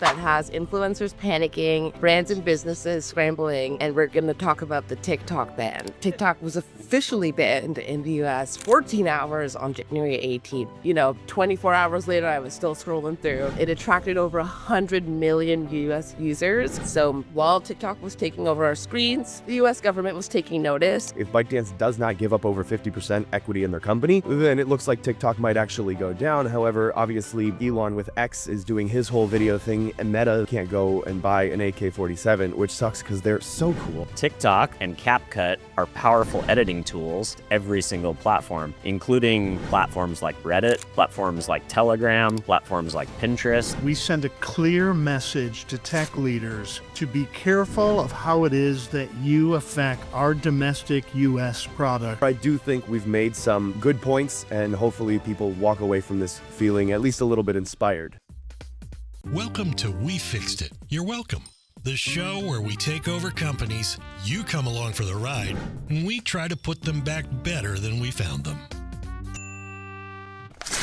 that has influencers panicking, brands and businesses scrambling, and we're going to talk about the TikTok ban. TikTok was officially banned in the US 14 hours on January 18th. 24 hours later, I was still scrolling through. It attracted over 100 million US users. So while TikTok was taking over our screens, the US government was taking notice. If ByteDance does not give up over 50% equity in their company, then it looks like TikTok might actually go down. However, obviously, Elon with X is doing his whole video thing, and Meta can't go and buy an AK-47, which sucks because they're so cool. TikTok and CapCut are powerful editing tools to every single platform, including platforms like Reddit, platforms like Telegram, platforms like Pinterest. We send a clear message to tech leaders to be careful of how it is that you affect our domestic U.S. product. I do think we've made some good points, and hopefully people walk away from this feeling at least a little bit inspired. Welcome to We Fixed It. You're welcome. The show where we take over companies, you come along for the ride, and we try to put them back better than we found them.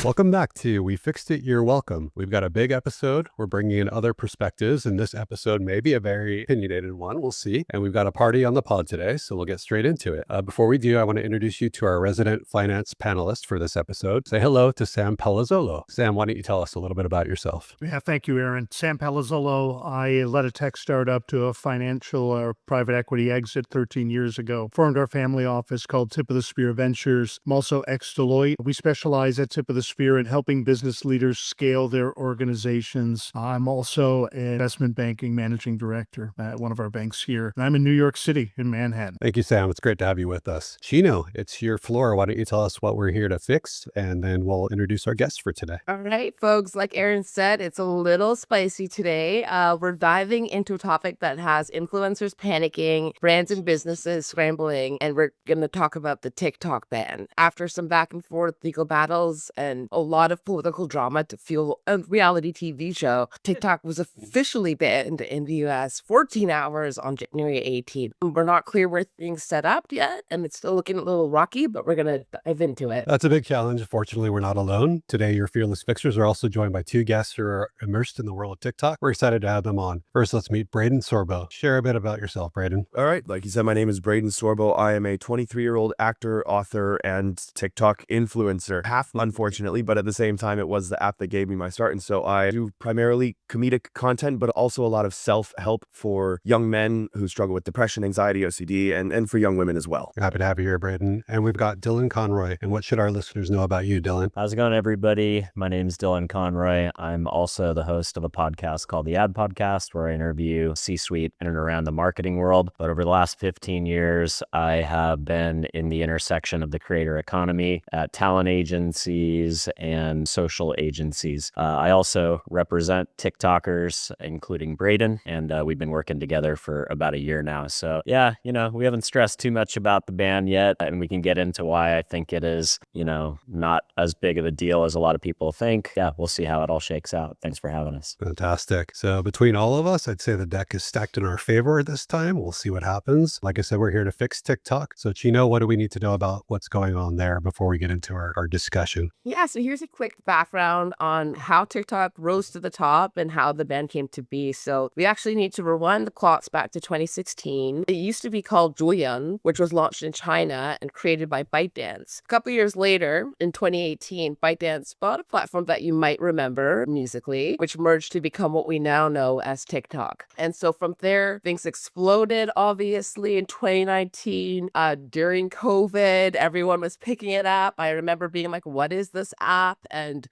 Welcome back to We Fixed It, You're Welcome. We've got a big episode. We're bringing in other perspectives, and this episode may be a very opinionated one. We'll see. And we've got a party on the pod today, so we'll get straight into it. Before we do, I want to introduce you to our resident finance panelist for this episode. Say hello to Sam Palazzolo. Sam, why don't you tell us a little bit about yourself? Yeah, thank you, Aaron. Sam Palazzolo. I led a tech startup to a financial or private equity exit 13 years ago. Formed our family office called Tip of the Spear Ventures. I'm also ex-Deloitte. We specialize at Tip of the Spear in helping business leaders scale their organizations. I'm also an investment banking managing director at one of our banks here. And I'm in New York City, in Manhattan. Thank you, Sam. It's great to have you with us. Chino, it's your floor. Why don't you tell us what we're here to fix, and then we'll introduce our guest for today. All right, folks, like Aaron said, it's a little spicy today. We're diving into a topic that has influencers panicking, brands and businesses scrambling, and we're going to talk about the TikTok ban. After some back and forth legal battles and a lot of political drama to fuel a reality TV show, TikTok was officially banned in the US 14 hours on January 18th. We're not clear where things set up yet, and it's still looking a little rocky, but we're going to dive into it. That's a big challenge. Fortunately, we're not alone. Today, your fearless fixers are also joined by two guests who are immersed in the world of TikTok. We're excited to have them on. First, let's meet Braden Sorbo. Share a bit about yourself, Braden. All right, like you said, my name is Braden Sorbo. I am a 23-year-old actor, author, and TikTok influencer. Half, unfortunately, but at the same time, it was the app that gave me my start. And so I do primarily comedic content, but also a lot of self-help for young men who struggle with depression, anxiety, OCD, and for young women as well. Happy to have you here, Braden. And we've got Dylan Conroy. And what should our listeners know about you, Dylan? How's it going, everybody? My name is Dylan Conroy. I'm also the host of a podcast called The Ad Podcast, where I interview C-suite in and around the marketing world. But over the last 15 years, I have been in the intersection of the creator economy at talent agencies and social agencies. I also represent TikTokers, including Braden, and we've been working together for about a year now. So yeah, we haven't stressed too much about the ban yet, and we can get into why I think it is, not as big of a deal as a lot of people think. Yeah, we'll see how it all shakes out. Thanks for having us. Fantastic. So between all of us, I'd say the deck is stacked in our favor this time. We'll see what happens. Like I said, we're here to fix TikTok. So Chino, what do we need to know about what's going on there before we get into our discussion? Yeah, so here's a quick background on how TikTok rose to the top and how the ban came to be. So we actually need to rewind the clocks back to 2016. It used to be called Douyin, which was launched in China and created by ByteDance. A couple years later, in 2018, ByteDance bought a platform that you might remember, Musical.ly, which merged to become what we now know as TikTok. And so from there, things exploded, obviously, in 2019. During COVID, everyone was picking it up. I remember being like, what is this app? And,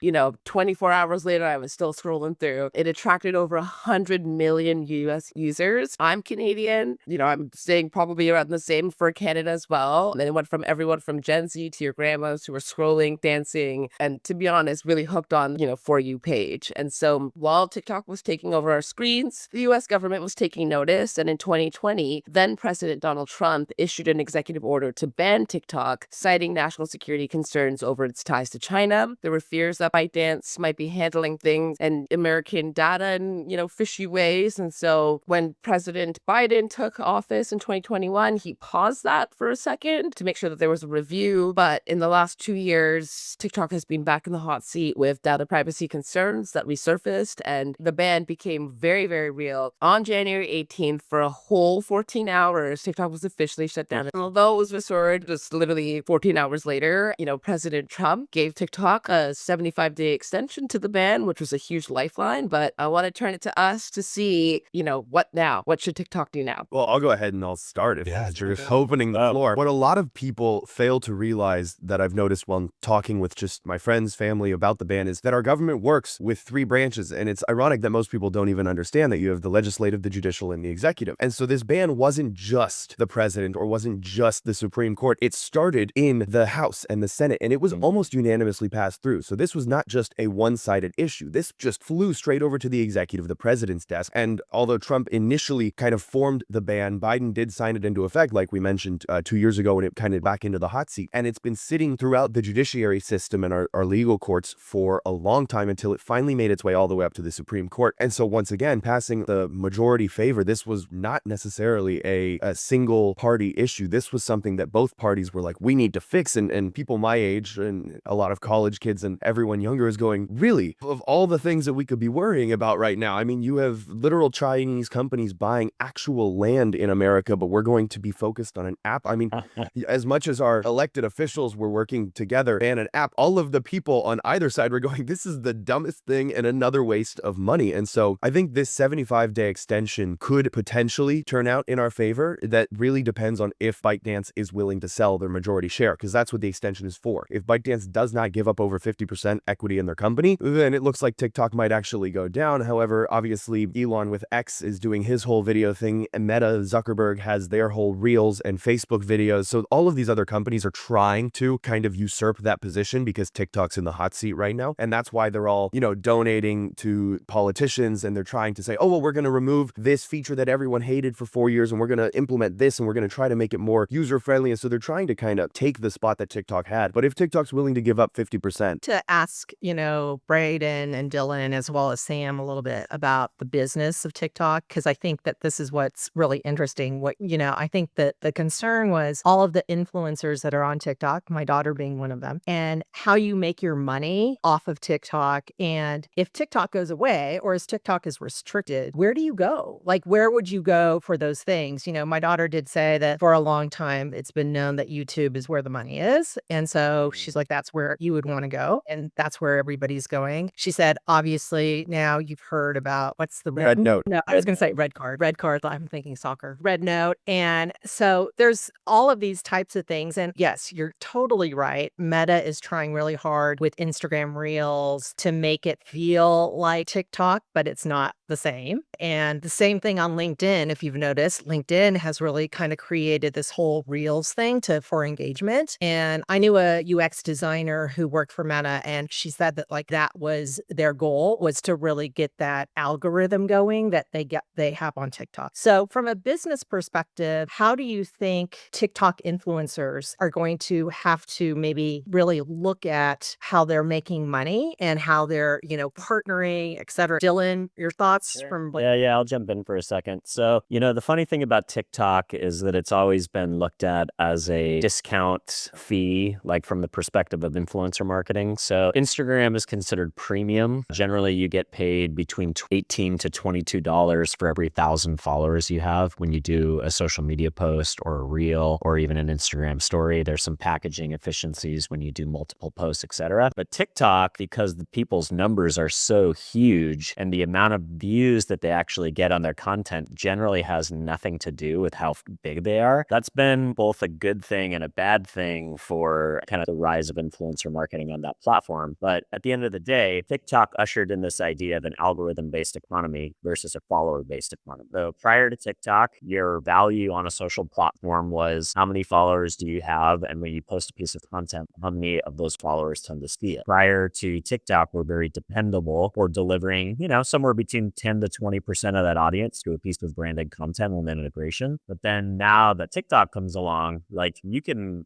24 hours later, I was still scrolling through. It attracted over 100 million US users. I'm Canadian. I'm saying probably around the same for Canada as well. And it went from everyone from Gen Z to your grandmas who were scrolling, dancing, and to be honest, really hooked on, For You page. And so while TikTok was taking over our screens, the US government was taking notice. And in 2020, then President Donald Trump issued an executive order to ban TikTok, citing national security concerns over its ties to China. China. There were fears that ByteDance might be handling things and American data in, fishy ways. And so when President Biden took office in 2021, he paused that for a second to make sure that there was a review. But in the last 2 years, TikTok has been back in the hot seat with data privacy concerns that resurfaced, and the ban became very, very real. On January 18th, for a whole 14 hours, TikTok was officially shut down. And although it was restored just literally 14 hours later, President Trump gave TikTok a 75-day extension to the ban, which was a huge lifeline. But I want to turn it to us to see, what now? What should TikTok do now? Well, I'll go ahead and I'll start if you're opening the floor. What a lot of people fail to realize that I've noticed while talking with just my friends, family about the ban is that our government works with 3 branches. And it's ironic that most people don't even understand that you have the legislative, the judicial, and the executive. And so this ban wasn't just the president or wasn't just the Supreme Court. It started in the House and the Senate, and it was almost unanimously passed through. So this was not just a one-sided issue. This just flew straight over to the executive, the president's desk. And although Trump initially kind of formed the ban, Biden did sign it into effect, like we mentioned 2 years ago, when it kind of back into the hot seat. And it's been sitting throughout the judiciary system and our legal courts for a long time until it finally made its way all the way up to the Supreme Court. And so once again, passing the majority favor, this was not necessarily a single party issue. This was something that both parties were like, we need to fix. And people my age and a lot of college kids and everyone younger is going, really, of all the things that we could be worrying about right now, I mean, you have literal Chinese companies buying actual land in America, but we're going to be focused on an app. I mean, as much as our elected officials were working together and an app, all of the people on either side were going, this is the dumbest thing and another waste of money. And so I think this 75-day extension could potentially turn out in our favor. That really depends on if ByteDance is willing to sell their majority share, because that's what the extension is for. If ByteDance does not give up over 50% equity in their company, then it looks like TikTok might actually go down. However, obviously, Elon with X is doing his whole video thing, and Meta, Zuckerberg has their whole Reels and Facebook videos. So all of these other companies are trying to kind of usurp that position because TikTok's in the hot seat right now. And that's why they're all, donating to politicians, and they're trying to say, oh, well, we're going to remove this feature that everyone hated for 4 years, and we're going to implement this, and we're going to try to make it more user-friendly. And so they're trying to kind of take the spot that TikTok had. But if TikTok's willing to give up 50%. To ask, Braden and Dylan, as well as Sam, a little bit about the business of TikTok, because I think that this is what's really interesting. I think that the concern was all of the influencers that are on TikTok, my daughter being one of them, and how you make your money off of TikTok. And if TikTok goes away, or as TikTok is restricted, where do you go? Like, where would you go for those things? My daughter did say that for a long time, it's been known that YouTube is where the money is. And so she's like, that's where you would want to go. And that's where everybody's going. She said, obviously, now you've heard about what's the Red Note. No, I was going to say red card. Red card. I'm thinking soccer. Red Note. And so there's all of these types of things. And yes, you're totally right. Meta is trying really hard with Instagram Reels to make it feel like TikTok, but it's not the same. And the same thing on LinkedIn. If you've noticed, LinkedIn has really kind of created this whole Reels thing for engagement. And I knew a UX designer who worked for Meta, and she said that that was their goal, was to really get that algorithm going that they have on TikTok. So from a business perspective, how do you think TikTok influencers are going to have to maybe really look at how they're making money and how they're, partnering, et cetera? Dylan, your thoughts from Yeah, I'll jump in for a second. So, the funny thing about TikTok is that it's always been looked at as a discount fee, like from the perspective of influencer marketing. So Instagram is considered premium. Generally, you get paid between $18 to $22 for every 1,000 followers you have when you do a social media post or a reel or even an Instagram story. There's some packaging efficiencies when you do multiple posts, etc. But TikTok, because the people's numbers are so huge and the amount of views that they actually get on their content generally has nothing to do with how big they are. That's been both a good thing and a bad thing for kind of the rise of influencer marketing on that platform. But at the end of the day, TikTok ushered in this idea of an algorithm-based economy versus a follower-based economy. So prior to TikTok, your value on a social platform was how many followers do you have? And when you post a piece of content, how many of those followers tend to see it? Prior to TikTok, we're very dependable for delivering, somewhere between 10 to 20% of that audience to a piece of branded content and then integration. But then now that TikTok comes along,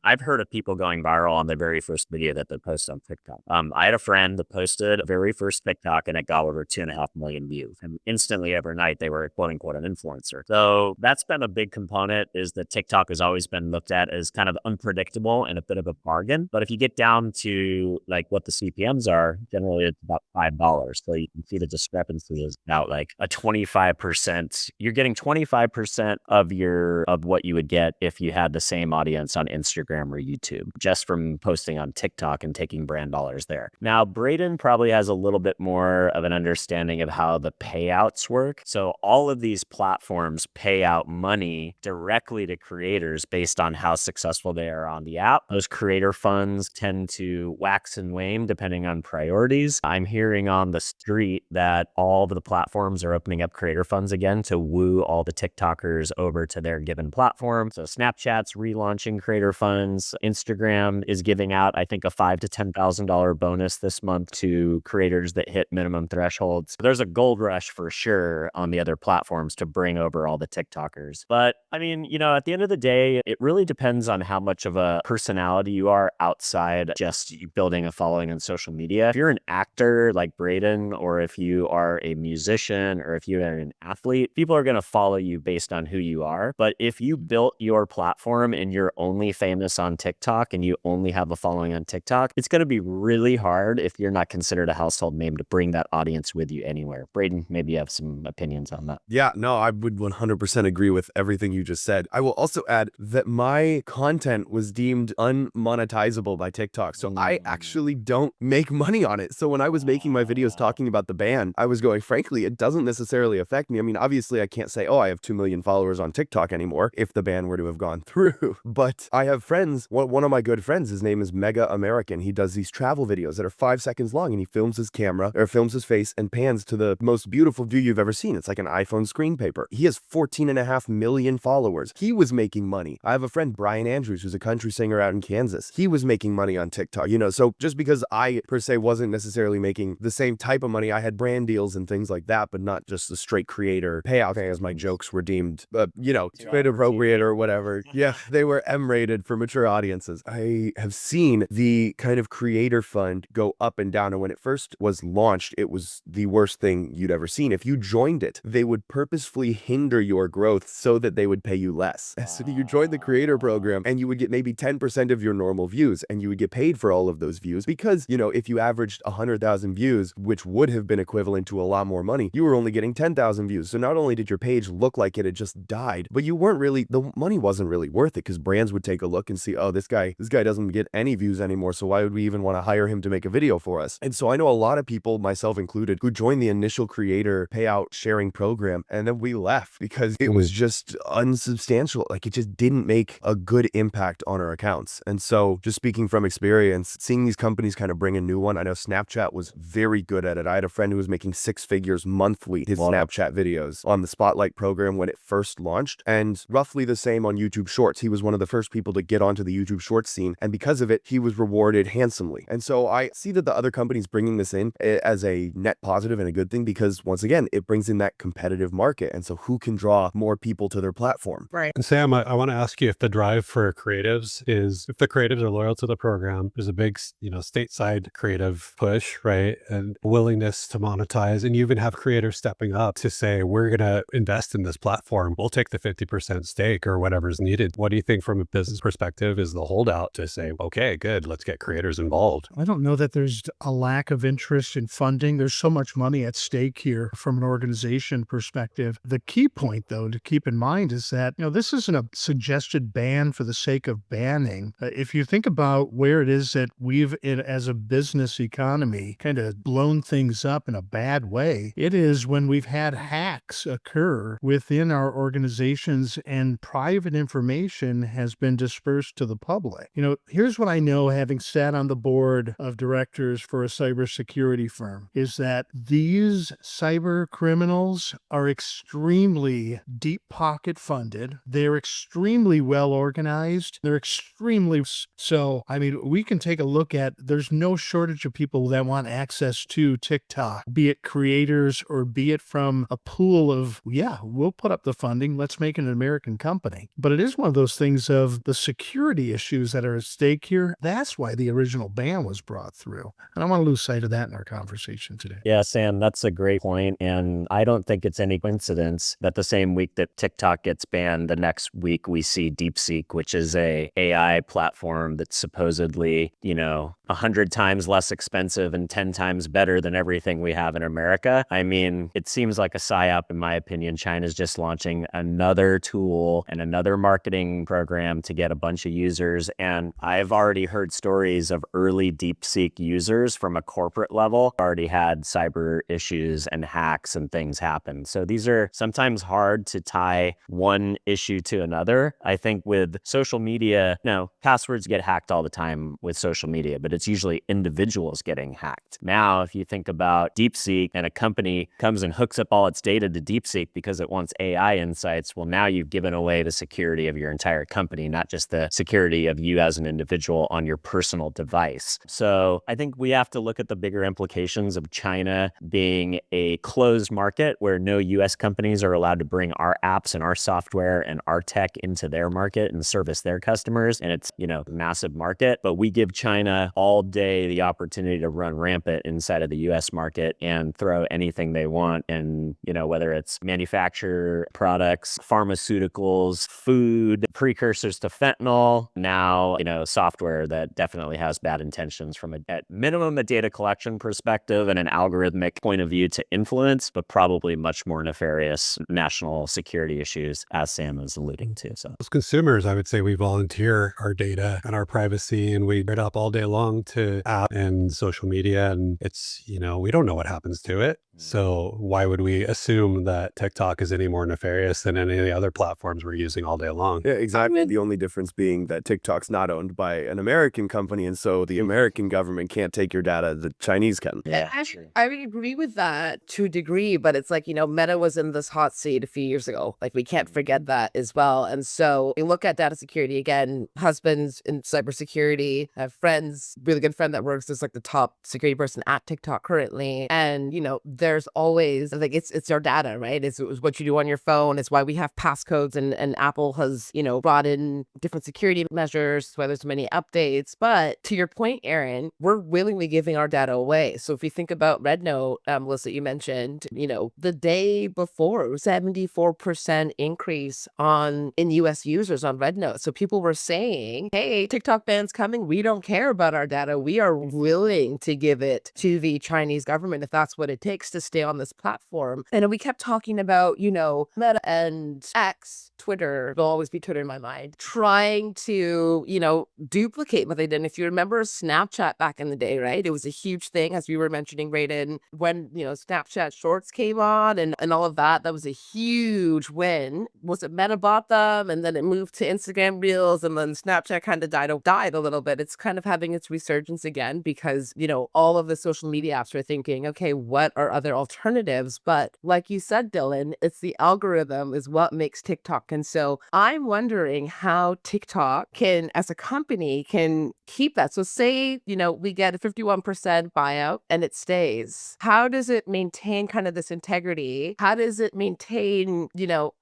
I've heard of people going viral on the very first video that they posted post on TikTok. I had a friend that posted a very first TikTok and it got over 2.5 million views. And instantly overnight, they were quote unquote an influencer. So that's been a big component, is that TikTok has always been looked at as kind of unpredictable and a bit of a bargain. But if you get down to like what the CPMs are, generally it's about $5. So you can see the discrepancy is about like a 25%. You're getting 25% of what you would get if you had the same audience on Instagram or YouTube, just from posting on TikTok and taking brand dollars there. Now, Braden probably has a little bit more of an understanding of how the payouts work. So all of these platforms pay out money directly to creators based on how successful they are on the app. Those creator funds tend to wax and wane depending on priorities. I'm hearing on the street that all of the platforms are opening up creator funds again to woo all the TikTokers over to their given platform. So Snapchat's relaunching creator funds. Instagram is giving out, I think, a $5,000 to $10,000 bonus this month to creators that hit minimum thresholds. There's a gold rush for sure on the other platforms to bring over all the TikTokers. But I mean, at the end of the day, it really depends on how much of a personality you are outside just building a following on social media. If you're an actor like Braden, or if you are a musician, or if you are an athlete, people are going to follow you based on who you are. But if you built your platform and you're only famous on TikTok and you only have a following on TikTok, it's going to be really hard if you're not considered a household name to bring that audience with you anywhere. Braden, maybe you have some opinions on that. Yeah, no, I would 100% agree with everything you just said. I will also add that my content was deemed unmonetizable by TikTok. So I actually don't make money on it. So when I was making my videos talking about the ban, I was going, frankly, it doesn't necessarily affect me. I mean, obviously I can't say, oh, I have 2 million followers on TikTok anymore if the ban were to have gone through. But I have friends, one of my good friends, his name is Mega American. He does these travel videos that are 5 seconds long, and he films his camera or films his face and pans to the most beautiful view you've ever seen. It's like an iPhone screen paper. He has 14.5 million followers. He was making money. I have a friend, Brian Andrews, who's a country singer out in Kansas. He was making money on TikTok, so just because I per se wasn't necessarily making the same type of money, I had brand deals and things like that, but not just the straight creator payout thing, as my jokes were deemed, too inappropriate or whatever. Yeah, they were M-rated for mature audiences. I have seen the kind of creator fund go up and down, and when it first was launched, it was the worst thing you'd ever seen. If you joined it, they would purposefully hinder your growth so that they would pay you less. So you joined the creator program and you would get maybe 10% of your normal views, and you would get paid for all of those views because, if you averaged 100,000 views, which would have been equivalent to a lot more money, you were only getting 10,000 views. So not only did your page look like it had just died, but the money wasn't really worth it, because brands would take a look and see, oh, this guy doesn't get any views anymore, so why would we even want to hire him to make a video for us? And so I know a lot of people, myself included, who joined the initial creator payout sharing program, and then we left because it was just unsubstantial. Like, it just didn't make a good impact on our accounts. And so, just speaking from experience, seeing these companies kind of bring a new one, I know Snapchat was very good at it. I had a friend who was making 6 figures monthly, his Snapchat videos on the Spotlight program when it first launched, and roughly the same on YouTube Shorts. He was one of the first people to get onto the YouTube Shorts scene, and because of it, he was rewarded handsomely. And so I see that the other companies bringing this in as a net positive and a good thing, because once again, it brings in that competitive market. And so who can draw more people to their platform? Right. And Sam, I want to ask you if the drive for creatives is, if the creatives are loyal to the program, there's a big, stateside creative push, right? And willingness to monetize. And you even have creators stepping up to say, we're going to invest in this platform. We'll take the 50% stake or whatever's needed. What do you think from a business perspective is the holdout to say, okay, good, let's get creators involved? I don't know that there's a lack of interest in funding. There's so much money at stake here from an organization perspective. The key point, though, to keep in mind is that, this isn't a suggested ban for the sake of banning. If you think about where it is that we've, as a business economy, kind of blown things up in a bad way, it is when we've had hacks occur within our organizations and private information has been dispersed to the public. Here's what I know, having sat on the board of directors for a cybersecurity firm, is that these cyber criminals are extremely deep pocket funded. They're extremely well organized. They're extremely so. I mean, we can take a look at, there's no shortage of people that want access to TikTok, be it creators or be it from a pool of, we'll put up the funding. Let's make it an American company. But it is one of those things of the security issues that are at stake here. That's why the original ban was brought through. And I want to lose sight of that in our conversation today. Yeah, Sam, that's a great point. And I don't think it's any coincidence that the same week that TikTok gets banned, the next week we see DeepSeek, which is a AI platform that's supposedly, 100 times less expensive and 10 times better than everything we have in America. I mean, it seems like a psyop, in my opinion. China's just launching another tool and another marketing program to get a bunch of users. And I've already heard stories of early DeepSeek users from a corporate level already had cyber issues and hacks and things happen. So these are sometimes hard to tie one issue to another. I think with social media, passwords get hacked all the time with social media, but it's usually individuals getting hacked. Now, if you think about DeepSeek and a company comes and hooks up all its data to DeepSeek because it wants AI insights, well, now you've given away the security of your entire company, not just the security of you as an individual on your personal device. So I think we have to look at the bigger implications of China being a closed market where no US companies are allowed to bring our apps and our software and our tech into their market and service their customers. And it's, a massive market, but we give China all day the opportunity to run rampant inside of the US market and throw anything they want. And, whether it's manufacture products, pharmaceuticals, food, precursors to fentanyl, now, software that definitely has bad intentions from at minimum a data collection perspective and an algorithmic point of view to influence, but probably much more nefarious national security issues, as Sam is alluding to. So As consumers, I would say we volunteer our data and our privacy, and we write up all day long to app and social media, and it's, we don't know what happens to it. So why would we assume that TikTok is any more nefarious than any of the other platforms we're using all day long? Yeah, exactly. The only difference being that TikTok's not owned by an American company, and so the American government can't take your data, the Chinese can. Yeah, I would agree with that to a degree, but it's like, Meta was in this hot seat a few years ago. Like, we can't forget that as well. And so you look at data security again, husbands in cybersecurity, I have friends, really good friend that works as like the top security person at TikTok currently. And, there's always like, it's your data, right? It's what you do on your phone. It's why we have passcodes and Apple has, brought in different security measures, why there's many updates. But to your point, Aaron, we're willingly giving our data away. So if you think about Red Note, Melissa, you mentioned, the day before, 74% increase in US users on Red Note. So people were saying, hey, TikTok ban's coming. We don't care about our data. We are willing to give it to the Chinese government if that's what it takes to stay on this platform. And we kept talking about, Meta and X, Twitter, it'll always be Twitter in my mind, trying to, duplicate what they did. And if you remember Snapchat back in the day, right? It was a huge thing, as we were mentioning, Raiden, when, Snapchat Shorts came on and all of that. That was a huge win. Was it Meta bought them? And then it moved to Instagram Reels, and then Snapchat kind of died a little bit. It's kind of having its resurgence again because, all of the social media apps are thinking, okay, what are other alternatives? But like you said, Dylan, it's the algorithm is what makes TikTok. And so I'm wondering how TikTok can, as a company, can keep that. So say, we get a 51% buyout and it stays. How does it maintain kind of this integrity? How does it maintain,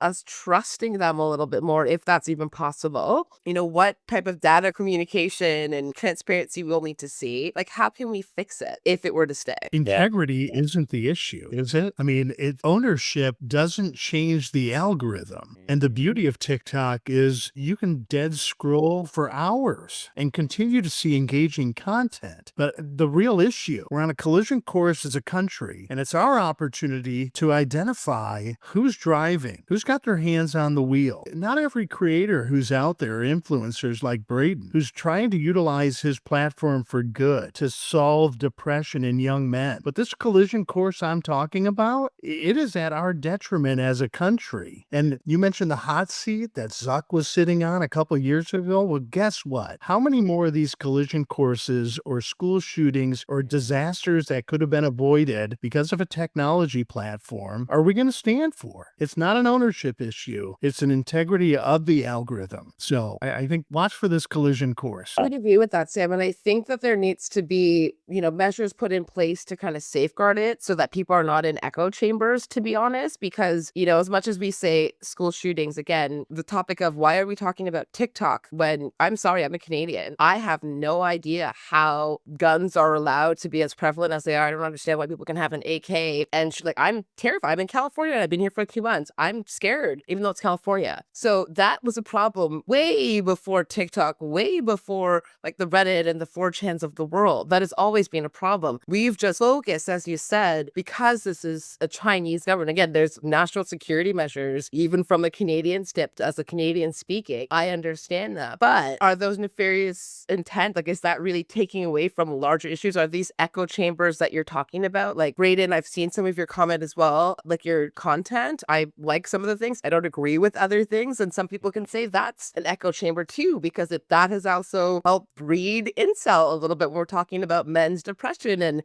us trusting them a little bit more, if that's even possible? What type of data communication and transparency we'll need to see? Like, how can we fix it if it were to stay? Integrity isn't the issue, is it? I mean, ownership doesn't change the algorithm. And the beauty of TikTok is you can dead scroll for hours and continue to see engaging content. But the real issue, we're on a collision course as a country, and it's our opportunity to identify who's driving, who's got their hands on the wheel. Not every creator who's out there, influencers like Braden, who's trying to utilize his platform for good to solve depression in young men. But this collision course I'm talking about, it is at our detriment as a country. And you mentioned the hot seat that Zuck was sitting on a couple years ago. Well, guess what? How many more of these collision courses or school shootings or disasters that could have been avoided because of a technology platform are we going to stand for? It's not an ownership issue. It's an integrity of the algorithm. So I think watch for this collision course. I would agree with that, Sam. And I think that there needs to be, measures put in place to kind of safeguard it so that people are not in echo chambers, to be honest, because, as much as we say school shootings, again, the topic of why are we talking about TikTok when, I'm sorry, I'm a Canadian. I have no no idea how guns are allowed to be as prevalent as they are. I don't understand why people can have an AK. And she's like, I'm terrified. I'm in California and I've been here for a few months. I'm scared, even though it's California. So that was a problem way before TikTok, way before like the Reddit and the 4chans of the world. That has always been a problem. We've just focused, as you said, because this is a Chinese government. Again, there's national security measures, even from a Canadian step, as a Canadian speaking. I understand that. But are those nefarious intent? Like, is that really taking away from larger issues? Are these echo chambers that you're talking about? Like, Brayden, I've seen some of your comment as well, like your content. I like some of the things. I don't agree with other things. And some people can say that's an echo chamber too, because if that has also helped breed incel a little bit, we're talking about men's depression. And,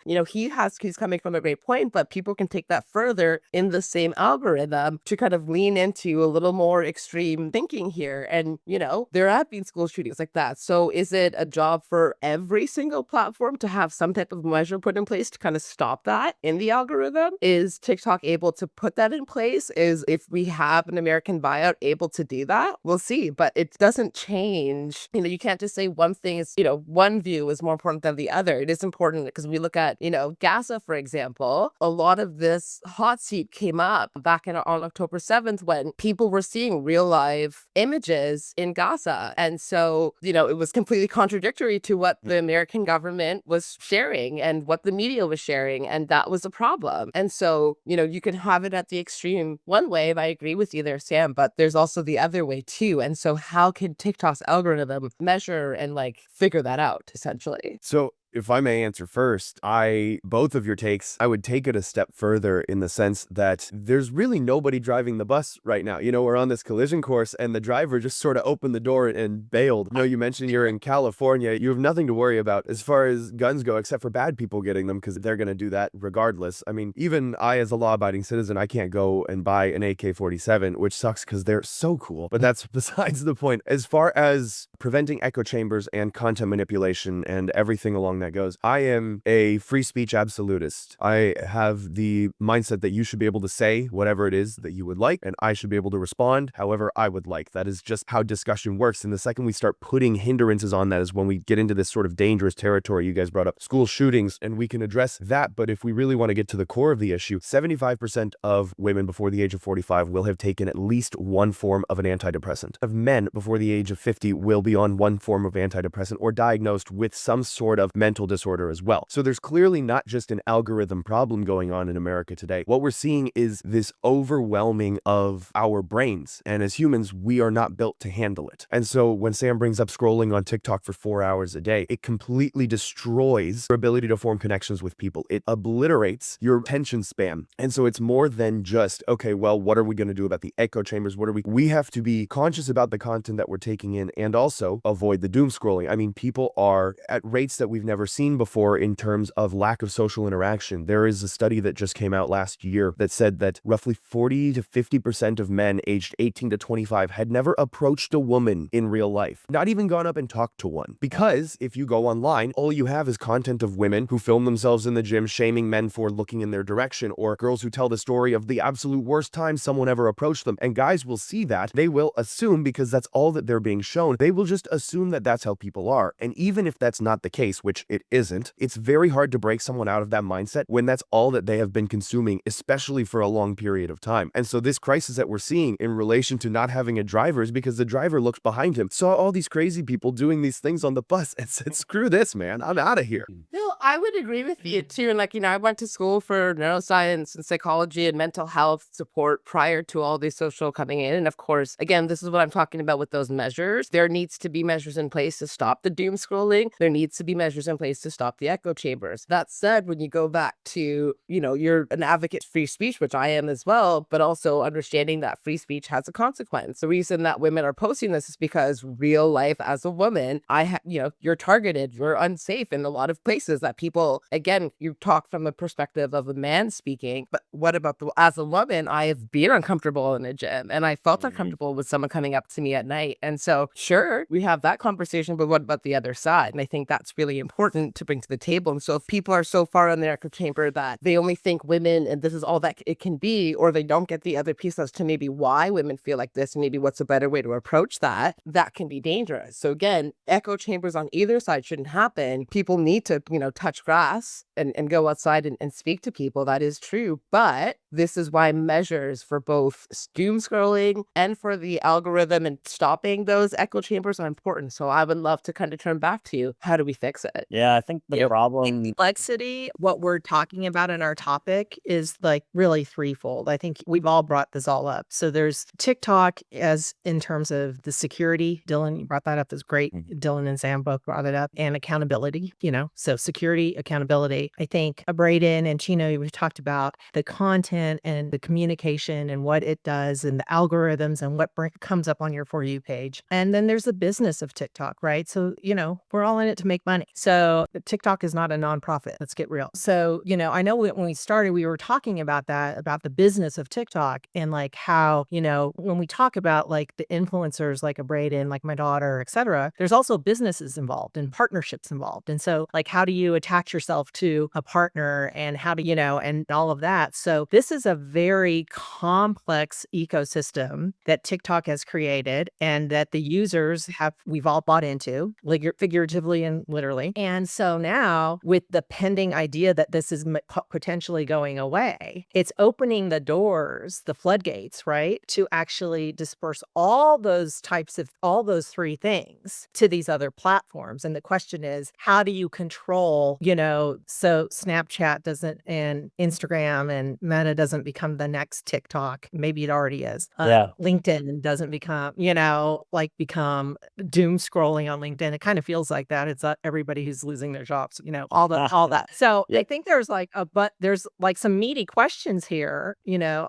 he's coming from a great point, but people can take that further in the same algorithm to kind of lean into a little more extreme thinking here. And, there have been school shootings like that. So is it a job for every single platform to have some type of measure put in place to kind of stop that in the algorithm? Is TikTok able to put that in place? Is, if we have an American buyout, able to do that? We'll see, but it doesn't change. You can't just say one thing is, one view is more important than the other. It is important because we look at, Gaza, for example, a lot of this hot seat came up back on October 7th when people were seeing real live images in Gaza. And so, it was completely contradictory to what the American government was sharing and what the media was sharing. And that was a problem. And so, you can have it at the extreme one way, and I agree with you there, Sam, but there's also the other way too. And so how can TikTok's algorithm measure and figure that out, essentially? So if I may answer first, both of your takes, I would take it a step further in the sense that there's really nobody driving the bus right now. We're on this collision course and the driver just sort of opened the door and bailed. You mentioned you're in California. You have nothing to worry about as far as guns go, except for bad people getting them because they're going to do that regardless. I mean, even I, as a law-abiding citizen, I can't go and buy an AK-47, which sucks because they're so cool. But that's besides the point. As far as preventing echo chambers and content manipulation and everything along that goes, I am a free speech absolutist. I have the mindset that you should be able to say whatever it is that you would like, and I should be able to respond however I would like. That is just how discussion works. And the second we start putting hindrances on that is when we get into this sort of dangerous territory. You guys brought up school shootings, and we can address that. But if we really want to get to the core of the issue, 75% of women before the age of 45 will have taken at least one form of an antidepressant. Of men before the age of 50 will be on one form of antidepressant or diagnosed with some sort of mental disorder as well. So there's clearly not just an algorithm problem going on in America today. What we're seeing is this overwhelming of our brains. And as humans, we are not built to handle it. And so when Sam brings up scrolling on TikTok for 4 hours a day, it completely destroys your ability to form connections with people. It obliterates your attention span. And so it's more than just, okay, well, what are we going to do about the echo chambers? We have to be conscious about the content that we're taking in and also avoid the doom scrolling. I mean, people are at rates that we've never seen before in terms of lack of social interaction. There is a study that just came out last year that said that roughly 40 to 50% of men aged 18 to 25 had never approached a woman in real life, not even gone up and talked to one. Because if you go online, all you have is content of women who film themselves in the gym shaming men for looking in their direction, or girls who tell the story of the absolute worst time someone ever approached them. And guys will see that. They will assume, because that's all that they're being shown, they will just assume that that's how people are. And even if that's not the case, which it isn't, it's very hard to break someone out of that mindset when that's all that they have been consuming, especially for a long period of time. And so this crisis that we're seeing in relation to not having a driver is because the driver looked behind him, saw all these crazy people doing these things on the bus and said, screw this, man, I'm out of here. No, I would agree with you too. And I went to school for neuroscience and psychology and mental health support prior to all these social coming in. And of course, again, this is what I'm talking about with those measures. There needs to be measures in place to stop the doom scrolling. There needs to be measures in place to stop the echo chambers. That said, when you go back to, you're an advocate for free speech, which I am as well, but also understanding that free speech has a consequence. The reason that women are posting this is because real life as a woman, you're targeted, you're unsafe in a lot of places that people, again, you talk from a perspective of a man speaking, but what about as a woman, I have been uncomfortable in a gym and I felt uncomfortable with someone coming up to me at night. And so sure, we have that conversation, but what about the other side? And I think that's really important. important to bring to the table. And so if people are so far in their echo chamber that they only think women and this is all that it can be, or they don't get the other piece as to maybe why women feel like this, and maybe what's a better way to approach that, that can be dangerous. So again, echo chambers on either side shouldn't happen. People need to, touch grass and go outside and speak to people. That is true. But this is why measures for both doom scrolling and for the algorithm and stopping those echo chambers are important. So I would love to kind of turn back to you. How do we fix it? Yeah, I think the problem. Complexity, what we're talking about in our topic is like really threefold. I think we've all brought this all up. So there's TikTok as in terms of the security. Dylan, you brought that up. That's great. Dylan and Sam both brought it up. And accountability, so security, accountability. I think Braden and Chino, we've talked about the content and the communication and what it does and the algorithms and what comes up on your For You page. And then there's the business of TikTok, right? So, we're all in it to make money. So TikTok is not a nonprofit. Let's get real. So, I know when we started, we were talking about that, about the business of TikTok and like how, when we talk about like the influencers, like a Braden, like my daughter, et cetera, there's also businesses involved and partnerships involved. And so like, how do you attach yourself to a partner and how do, and all of that. So this is a very complex ecosystem that TikTok has created and that the users we've all bought into, like figuratively and literally. And so now with the pending idea that this is potentially going away, it's opening the doors, the floodgates, right, to actually disperse all those three things to these other platforms. And the question is, how do you control, so Snapchat doesn't and Instagram and Meta doesn't become the next TikTok. Maybe it already is. LinkedIn doesn't become, become doom scrolling on LinkedIn. It kind of feels like that. It's everybody who's losing their jobs, all that. So I think there's there's some meaty questions here,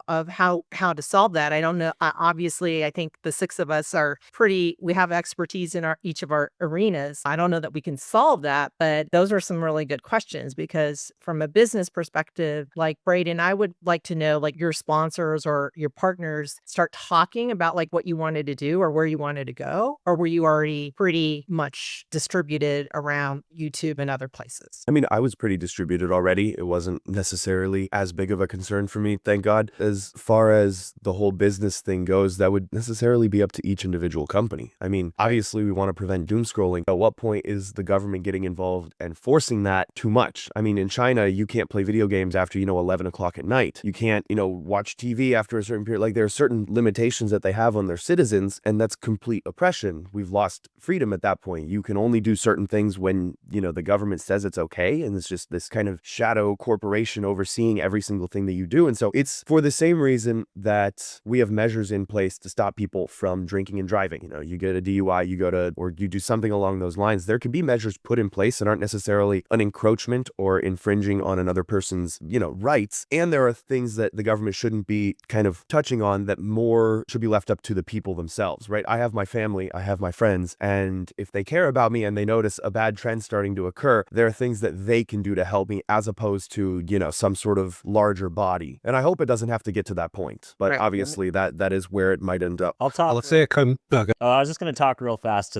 of how to solve that. I don't know. Obviously, I think the six of us we have expertise in each of our arenas. I don't know that we can solve that, but those are some really good questions because from a business perspective, like Braden, I would like to know your sponsors or your partners start talking about what you wanted to do or where you wanted to go, or were you already pretty much distributed around YouTube and other places? I mean, I was pretty distributed already. It wasn't necessarily as big of a concern for me, thank God. As far as the whole business thing goes, that would necessarily be up to each individual company. I mean, obviously we want to prevent doom scrolling. At what point is the government getting involved and forcing that too much? I mean, in China, you can't play video games after, 11 o'clock at night. You can't, watch TV after a certain period. There are certain limitations that they have on their citizens, and that's complete oppression. We've lost freedom at that point. You can only do certain things when, the government says it's okay, and it's just this kind of shadow corporation overseeing every single thing that you do. And so it's for the same reason that we have measures in place to stop people from drinking and driving. You get a DUI, or you do something along those lines. There can be measures put in place that aren't necessarily an encroachment or infringing on another person's, rights. And there are things that the government shouldn't be kind of touching on that more should be left up to the people themselves, right? I have my family, I have my friends, and if they care about me and they notice a bad trend starting to occur, there are things that they can do to help me as opposed to, some sort of larger body. And I hope it doesn't have to get to that point, but obviously that is where it might end up. I'll talk. Let's say it comes. Okay. I was just going to talk real fast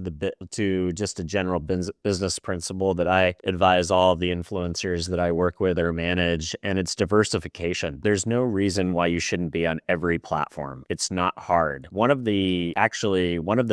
to just a general business principle that I advise all of the influencers that I work with or manage, and it's diversification. There's no reason why you shouldn't be on every platform. It's not hard. One of the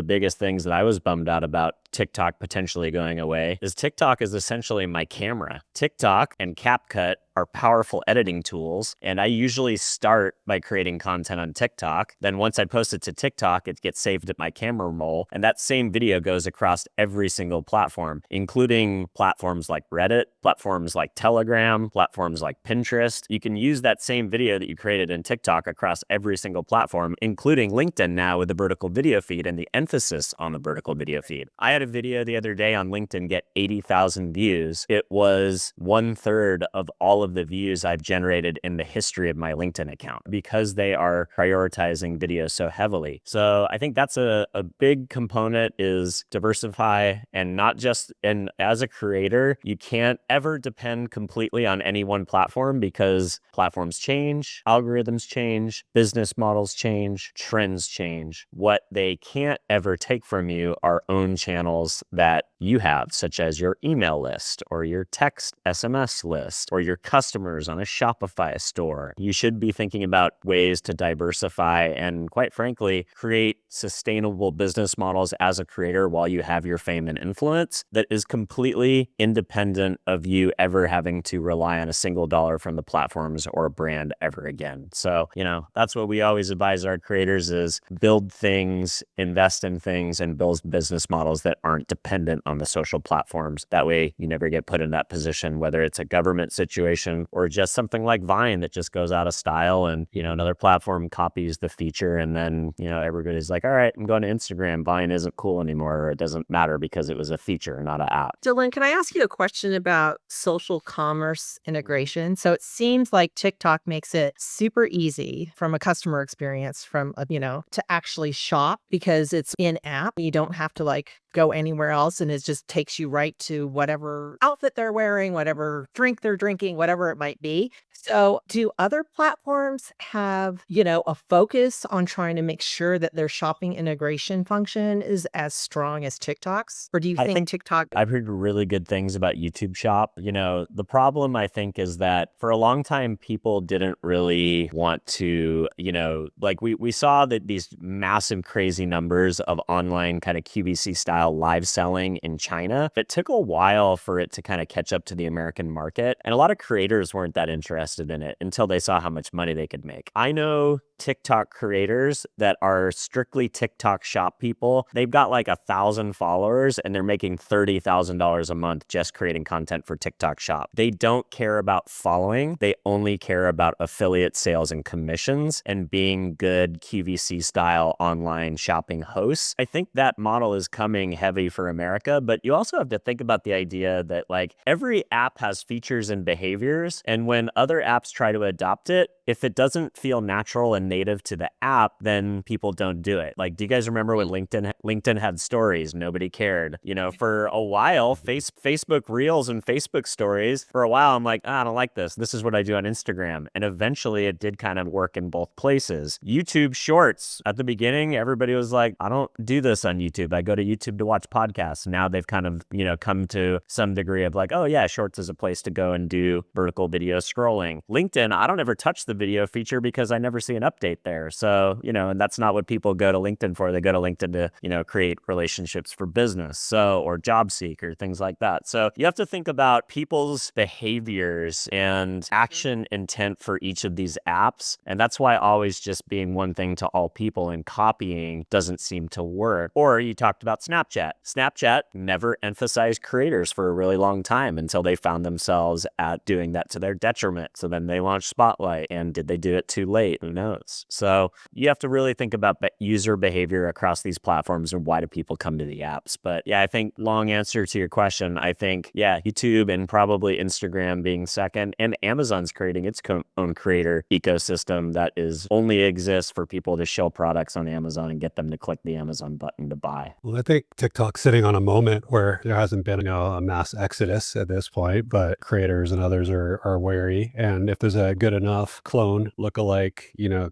biggest things that I was bummed out about TikTok potentially going away is TikTok is essentially my camera. TikTok and CapCut are powerful editing tools, and I usually start by creating content on TikTok. Then once I post it to TikTok, it gets saved at my camera roll, and that same video goes across every single platform, including platforms like Reddit, platforms like Telegram, platforms like Pinterest. You can use that same video that you created in TikTok across every single platform, including LinkedIn now with the vertical video feed and the emphasis on the vertical video feed. I had a video the other day on LinkedIn get 80,000 views. It was 1/3 of all all of the views I've generated in the history of my LinkedIn account because they are prioritizing video so heavily. So I think that's a big component is diversify, and not just, and as a creator, you can't ever depend completely on any one platform because platforms change, algorithms change, business models change, trends change. What they can't ever take from you are own channels that you have, such as your email list or your text SMS list or your customers on a Shopify store. You should be thinking about ways to diversify and, quite frankly, create sustainable business models as a creator while you have your fame and influence that is completely independent of you ever having to rely on a single dollar from the platforms or a brand ever again. So, that's what we always advise our creators is build things, invest in things, and build business models that aren't dependent on the social platforms. That way you never get put in that position, whether it's a government situation or just something like Vine that just goes out of style and, another platform copies the feature and then, everybody's like, all right, I'm going to Instagram. Vine isn't cool anymore, or it doesn't matter because it was a feature, not an app. Dylan, can I ask you a question about social commerce integration? So it seems like TikTok makes it super easy from a customer experience, to actually shop because it's in app. You don't have to go anywhere else, and it just takes you right to whatever outfit they're wearing, whatever drink they're drinking, whatever it might be. So do other platforms have, a focus on trying to make sure that their shopping integration function is as strong as TikTok's? Or do you think TikTok... I've heard really good things about YouTube Shop. The problem I think is that for a long time, people didn't really want to, we saw that these massive crazy numbers of online kind of QVC style live selling in China. It took a while for it to kind of catch up to the American market. And a lot of creators weren't that interested in it until they saw how much money they could make. I know TikTok creators that are strictly TikTok shop people. They've got 1,000 followers and they're making $30,000 a month just creating content for TikTok shop. They don't care about following. They only care about affiliate sales and commissions and being good QVC style online shopping hosts. I think that model is coming heavy for America, but you also have to think about the idea that every app has features and behaviors. And when other apps try to adopt it, if it doesn't feel natural and native to the app, then people don't do it. Do you guys remember when LinkedIn had stories? Nobody cared. For a while, Facebook Reels and Facebook Stories, for a while, I'm like, I don't like this. This is what I do on Instagram. And eventually it did kind of work in both places. YouTube Shorts, at the beginning, everybody was like, I don't do this on YouTube. I go to YouTube to watch podcasts. Now they've kind of, come to some degree of oh yeah, Shorts is a place to go and do vertical video scrolling. LinkedIn, I don't ever touch the video feature because I never see an update there. So, and that's not what people go to LinkedIn for. They go to LinkedIn to, create relationships for business. So, or job seek or things like that. So you have to think about people's behaviors and action intent for each of these apps. And that's why always just being one thing to all people and copying doesn't seem to work. Or you talked about Snapchat. Snapchat never emphasized creators for a really long time until they found themselves at doing that to their detriment. So then they launched Spotlight. And did they do it too late? Who knows? So you have to really think about user behavior across these platforms and why do people come to the apps. But yeah, I think long answer to your question, I think, YouTube and probably Instagram being second, and Amazon's creating its own creator ecosystem that is only exists for people to show products on Amazon and get them to click the Amazon button to buy. Well, I think TikTok's sitting on a moment where there hasn't been a mass exodus at this point, but creators and others are wary. And if there's a good enough clone lookalike,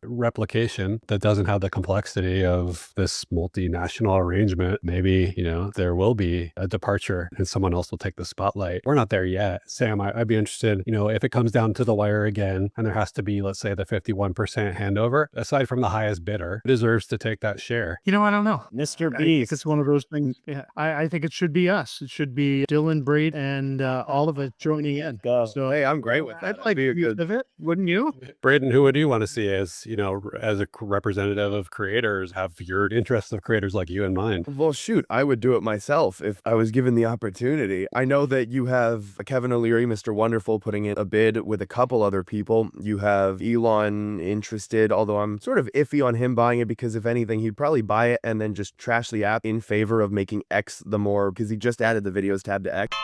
replication that doesn't have the complexity of this multinational arrangement, maybe, there will be a departure and someone else will take the spotlight. We're not there yet. Sam, I'd be interested, if it comes down to the wire again and there has to be, let's say, the 51% handover, aside from the highest bidder, deserves to take that share. I don't know. Mr. I Beast. think it's one of those things. Yeah, I think it should be us. It should be Dylan, Braid, and all of it joining in. Go. So Hey, I'm great with that. I'd like to be of it, wouldn't you? Braden, who would you want to see as a representative of creators, have your interests of creators like you in mind? Well, shoot, I would do it myself if I was given the opportunity. I know that you have Kevin O'Leary, Mr. Wonderful, putting in a bid with a couple other people. You have Elon interested, although I'm sort of iffy on him buying it because if anything, he'd probably buy it and then just trash the app in favor of making X the more, because he just added the videos tab to X.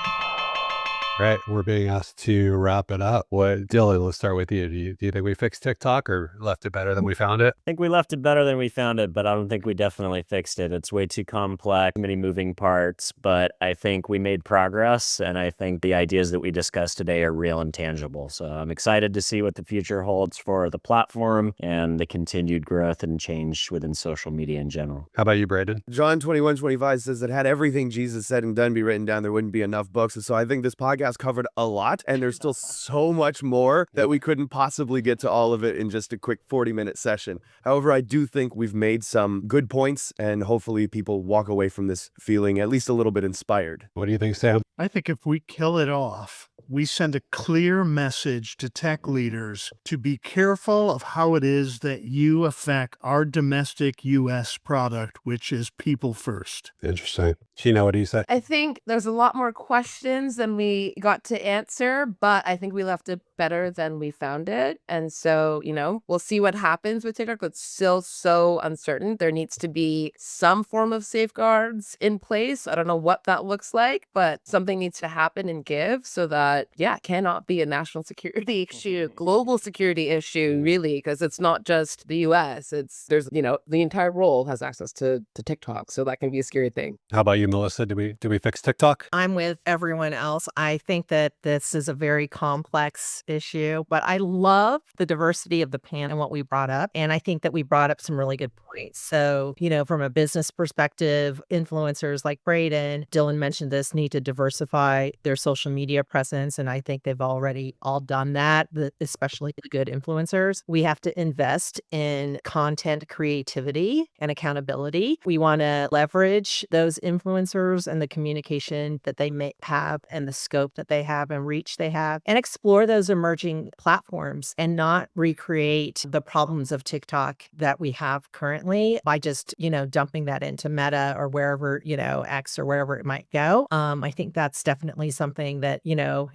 Right. We're being asked to wrap it up. Dylan, let's start with you. Do you think we fixed TikTok or left it better than we found it? I think we left it better than we found it, but I don't think we definitely fixed it. It's way too complex, many moving parts, but I think we made progress, and I think the ideas that we discussed today are real and tangible. So I'm excited to see what the future holds for the platform and the continued growth and change within social media in general. How about you, Braden? John 21:25 says that had everything Jesus said and done be written down, there wouldn't be enough books. So I think this podcast covered a lot, and there's still so much more that we couldn't possibly get to all of it in just a quick 40-minute session. However, I do think we've made some good points, and hopefully people walk away from this feeling at least a little bit inspired. What do you think, Sam? I think if we kill it off, we send a clear message to tech leaders to be careful of how it is that you affect our domestic U.S. product, which is people first. Interesting. Sheena, what do you say? I think there's a lot more questions than we got to answer, but I think we left it better than we found it. And so, we'll see what happens with TikTok. It's still so uncertain. There needs to be some form of safeguards in place. I don't know what that looks like, but something needs to happen and give so that, it cannot be a national security issue, global security issue, really, because it's not just the US. There's the entire world has access to TikTok. So that can be a scary thing. How about you, Melissa? Did we fix TikTok? I'm with everyone else. I think that this is a very complex issue, but I love the diversity of the panel and what we brought up. And I think that we brought up some really good points. So, from a business perspective, influencers like Braden, Dylan mentioned this, need to diversify their social media presence. And I think they've already all done that, especially the good influencers. We have to invest in content creativity and accountability. We want to leverage those influencers and the communication that they may have and the scope that they have and reach they have, and explore those emerging platforms and not recreate the problems of TikTok that we have currently by just, dumping that into Meta or wherever, X or wherever it might go. I think that's definitely something that,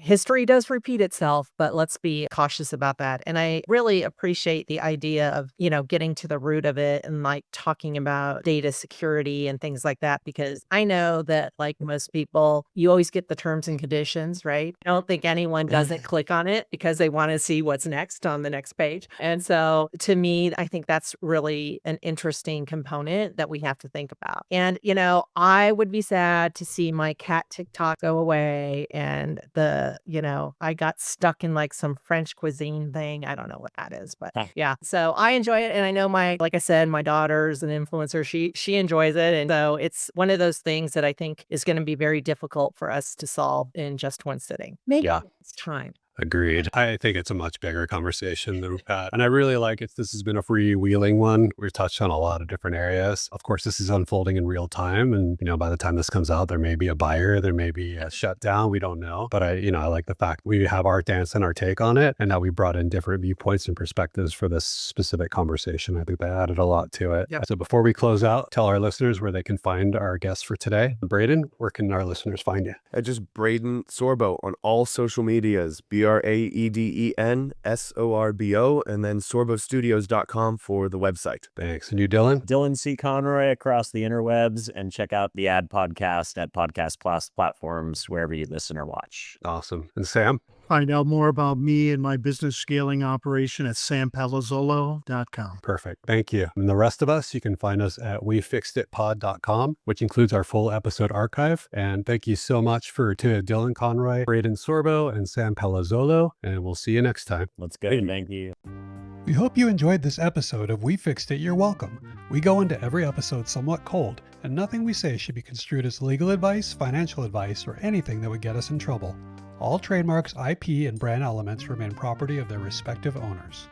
history does repeat itself, but let's be cautious about that. And I really appreciate the idea of, getting to the root of it and like talking about data security and things like that, because I know that like most people, you always get the terms and conditions, right? I don't think anyone doesn't click on it because they want to see what's next on the next page. And so to me, I think that's really an interesting component that we have to think about. And, I would be sad to see my cat TikTok go away and I got stuck in like some French cuisine thing. I don't know what that is, but yeah. So I enjoy it. And I know like I said, my daughter's an influencer. She enjoys it. And so it's one of those things that I think is going to be very difficult for us to solve in just one sitting. Maybe it's time. Agreed. I think it's a much bigger conversation than we've had. And I really like it. This has been a freewheeling one. We've touched on a lot of different areas. Of course, this is unfolding in real time. And, by the time this comes out, there may be a buyer, there may be a shutdown. We don't know. But I like the fact we have our dance and our take on it. And now we brought in different viewpoints and perspectives for this specific conversation. I think they added a lot to it. Yep. So before we close out, tell our listeners where they can find our guests for today. Braden, where can our listeners find you? At just Braden Sorbo on all social medias. BraedenSorbo, and then sorbostudios.com for the website. Thanks. And you, Dylan? Dylan C. Conroy across the interwebs, and check out the Ad Podcast at Podcast Plus platforms, wherever you listen or watch. Awesome. And Sam? Find out more about me and my business scaling operation at sampalazzolo.com. Perfect. Thank you. And the rest of us, you can find us at wefixeditpod.com, which includes our full episode archive. And thank you so much to Dylan Conroy, Braden Sorbo, and Sam Palazzolo. And we'll see you next time. Let's go. Thank you. We hope you enjoyed this episode of We Fixed It, You're Welcome. We go into every episode somewhat cold, and nothing we say should be construed as legal advice, financial advice, or anything that would get us in trouble. All trademarks, IP, and brand elements remain property of their respective owners.